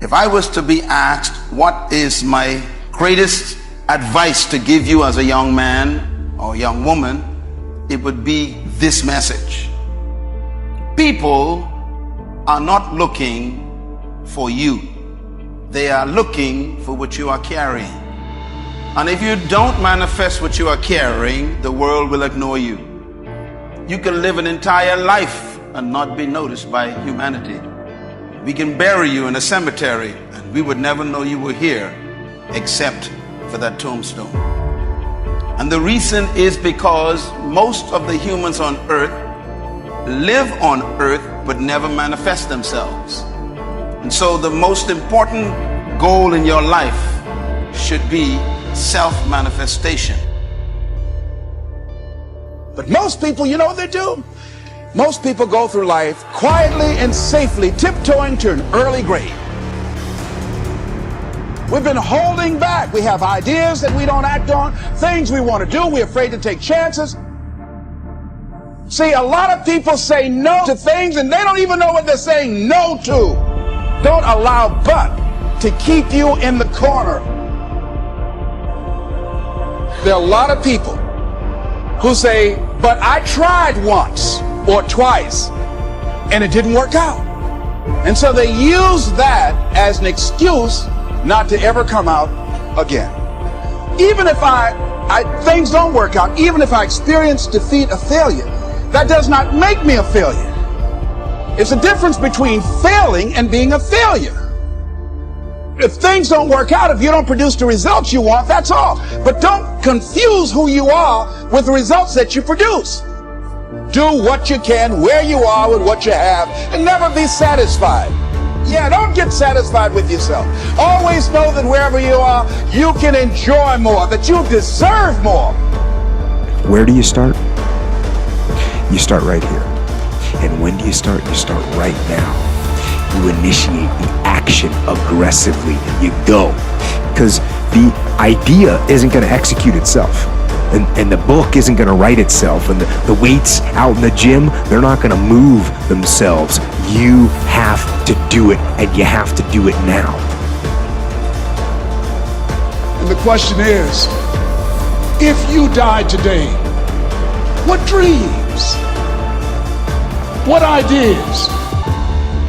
If I was to be asked what is my greatest advice to give you as a young man or young woman, it would be this message. People are not looking for you. They are looking for what you are carrying. And if you don't manifest what you are carrying, the world will ignore you. You can live an entire life and not be noticed by humanity. We can bury you in a cemetery and we would never know you were here except for that tombstone. And the reason is because most of the humans on earth live on earth but never manifest themselves. And so the most important goal in your life should be self-manifestation. But most people, you know what they do? Most people go through life quietly and safely tiptoeing to an early grave. We've been holding back. We have ideas that we don't act on, things we want to do. We're afraid to take chances. See, a lot of people say no to things and they don't even know what they're saying no to. Don't allow but to keep you in the corner. There are a lot of people who say, but I tried once or twice and it didn't work out. And so they use that as an excuse not to ever come out again. Even if things don't work out, even if I experience defeat or failure, that does not make me a failure. It's a difference between failing and being a failure. If things don't work out, if you don't produce the results you want, that's all. But don't confuse who you are with the results that you produce. Do what you can, where you are with what you have, and never be satisfied. Yeah, don't get satisfied with yourself. Always know that wherever you are, you can enjoy more, that you deserve more. Where do you start? You start right here. And when do you start? You start right now. You initiate the action aggressively. You go. Because the idea isn't going to execute itself. And the book isn't going to write itself. And the weights out in the gym, they're not going to move themselves. You have to do it, and you have to do it now. And the question is, if you died today, what dreams, what ideas,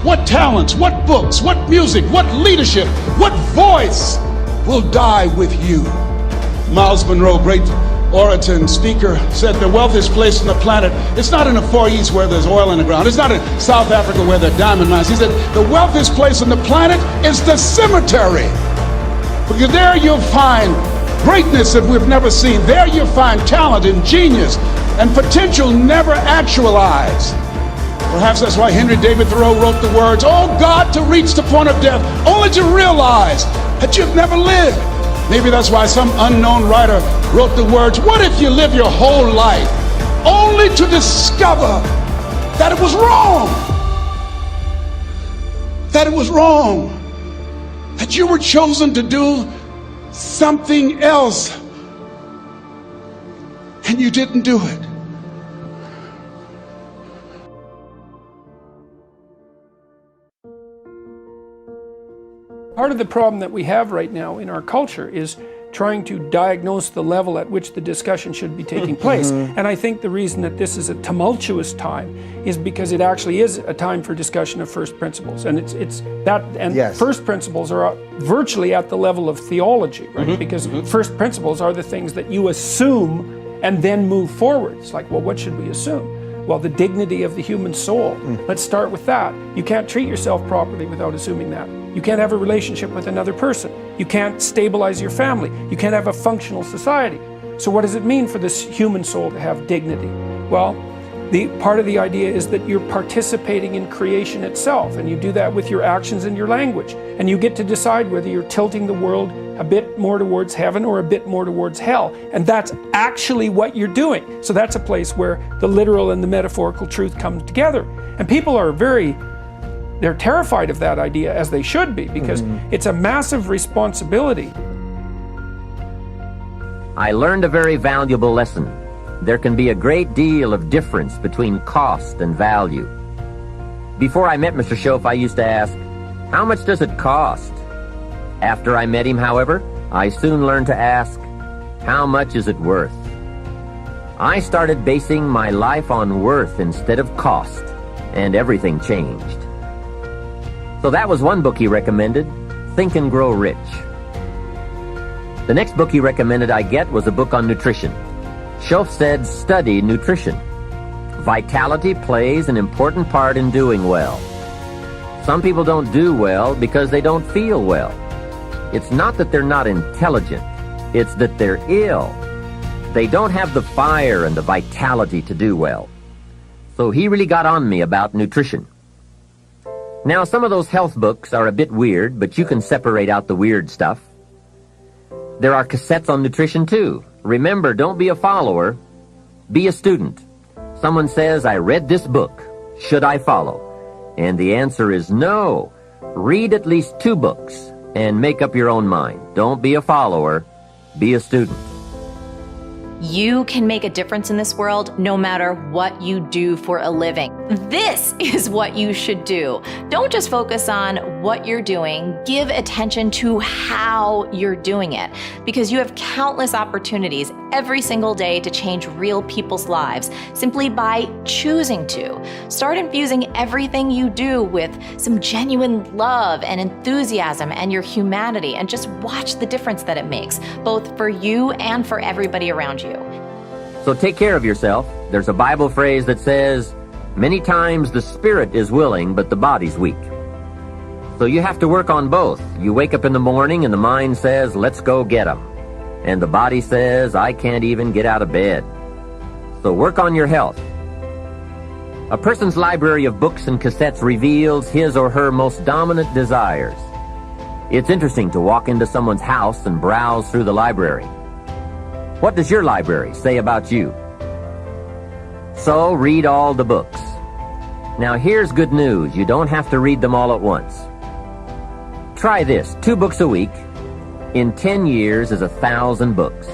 what talents, what books, what music, what leadership, what voice will die with you? Miles Monroe, great orator and speaker, said the wealthiest place on the planet, it's not in the Far East where there's oil in the ground. It's not in South Africa where there are diamond mines. He said the wealthiest place on the planet is the cemetery. Because there you'll find greatness that we've never seen. There you'll find talent and genius and potential never actualized. Perhaps that's why Henry David Thoreau wrote the words, "Oh God, to reach the point of death, only to realize that you've never lived." Maybe that's why some unknown writer wrote the words, "What if you live your whole life only to discover that it was wrong? That it was wrong. That you were chosen to do something else and you didn't do it." Part of the problem that we have right now in our culture is trying to diagnose the level at which the discussion should be taking place. And I think the reason that this is a tumultuous time is because it actually is a time for discussion of first principles. And it's that, and yes, first principles are virtually at the level of theology, right? Because first principles are the things that you assume and then move forward. It's like, well, what should we assume? Well, the dignity of the human soul. Let's start with that. You can't treat yourself properly without assuming that. You can't have a relationship with another person. You can't stabilize your family. You can't have a functional society. So what does it mean for this human soul to have dignity? Well, the part of the idea is that you're participating in creation itself, and you do that with your actions and your language. And you get to decide whether you're tilting the world a bit more towards heaven or a bit more towards hell. And that's actually what you're doing. So that's a place where the literal and the metaphorical truth come together. And people are they're terrified of that idea, as they should be, because it's a massive responsibility. I learned a very valuable lesson. There can be a great deal of difference between cost and value. Before I met Mr. Shoaff, I used to ask, How much does it cost? After I met him, however, I soon learned to ask, how much is it worth? I started basing my life on worth instead of cost, and everything changed. So that was one book he recommended, Think and Grow Rich. The next book he recommended I get was a book on nutrition. Shoaff said, study nutrition. Vitality plays an important part in doing well. Some people don't do well because they don't feel well. It's not that they're not intelligent, it's that they're ill. They don't have the fire and the vitality to do well. So he really got on me about nutrition. Now, some of those health books are a bit weird, but you can separate out the weird stuff. There are cassettes on nutrition too. Remember, don't be a follower, be a student. Someone says, I read this book. Should I follow? And the answer is no. Read at least 2 books and make up your own mind. Don't be a follower, be a student. You can make a difference in this world no matter what you do for a living. This is what you should do. Don't just focus on what you're doing. Give attention to how you're doing it, because you have countless opportunities every single day to change real people's lives simply by choosing to. Start infusing everything you do with some genuine love and enthusiasm and your humanity, and just watch the difference that it makes, both for you and for everybody around you. So take care of yourself. There's a Bible phrase that says, many times the spirit is willing, but the body's weak. So you have to work on both. You wake up in the morning and the mind says, let's go get 'em. And the body says, I can't even get out of bed. So work on your health. A person's library of books and cassettes reveals his or her most dominant desires. It's interesting to walk into someone's house and browse through the library. What does your library say about you? So read all the books. Now here's good news. You don't have to read them all at once. Try this, 2 books a week. In 10 years is 1,000 books.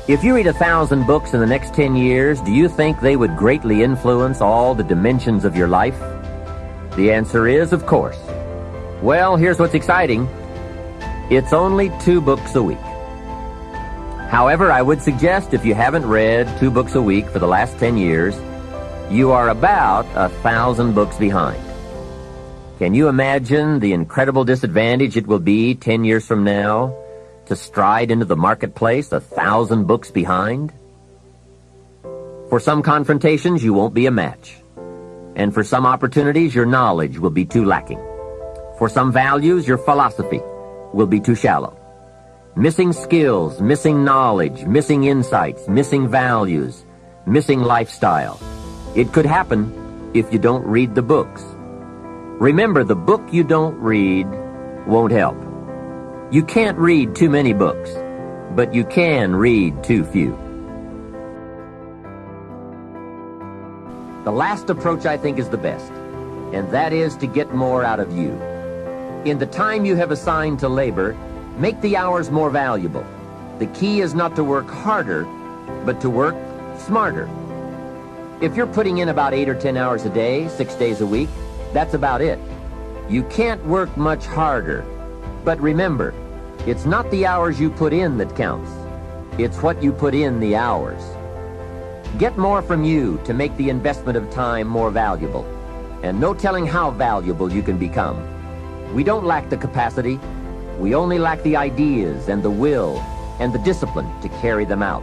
If you read 1,000 books in the next 10 years, do you think they would greatly influence all the dimensions of your life? The answer is, of course. Well, here's what's exciting. It's only 2 books a week. However, I would suggest if you haven't read 2 books a week for the last 10 years, you are about 1,000 books behind. Can you imagine the incredible disadvantage it will be 10 years from now to stride into the marketplace 1,000 books behind? For some confrontations, you won't be a match. And for some opportunities, your knowledge will be too lacking. For some values, your philosophy will be too shallow. Missing skills, missing knowledge, missing insights, missing values, missing lifestyle. It could happen if you don't read the books. Remember, the book you don't read won't help. You can't read too many books, but you can read too few. The last approach I think is the best, and that is to get more out of you. In the time you have assigned to labor, make the hours more valuable. The key is not to work harder, but to work smarter. If you're putting in about 8 or 10 hours a day, 6 days a week, that's about it. You can't work much harder. But remember, it's not the hours you put in that counts. It's what you put in the hours. Get more from you to make the investment of time more valuable. And no telling how valuable you can become. We don't lack the capacity. We only lack the ideas and the will and the discipline to carry them out.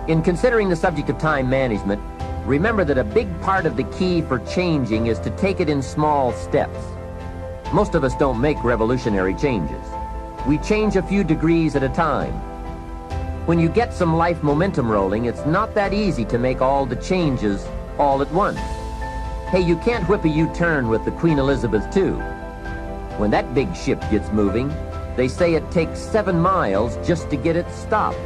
In considering the subject of time management, remember that a big part of the key for changing is to take it in small steps. Most of us don't make revolutionary changes. We change a few degrees at a time. When you get some life momentum rolling, it's not that easy to make all the changes all at once. Hey, you can't whip a U-turn with the Queen Elizabeth II. When that big ship gets moving, they say it takes 7 miles just to get it stopped.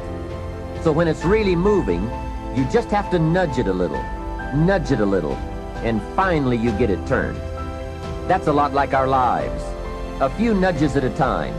So when it's really moving, you just have to nudge it a little, and finally you get it turned. That's a lot like our lives. A few nudges at a time,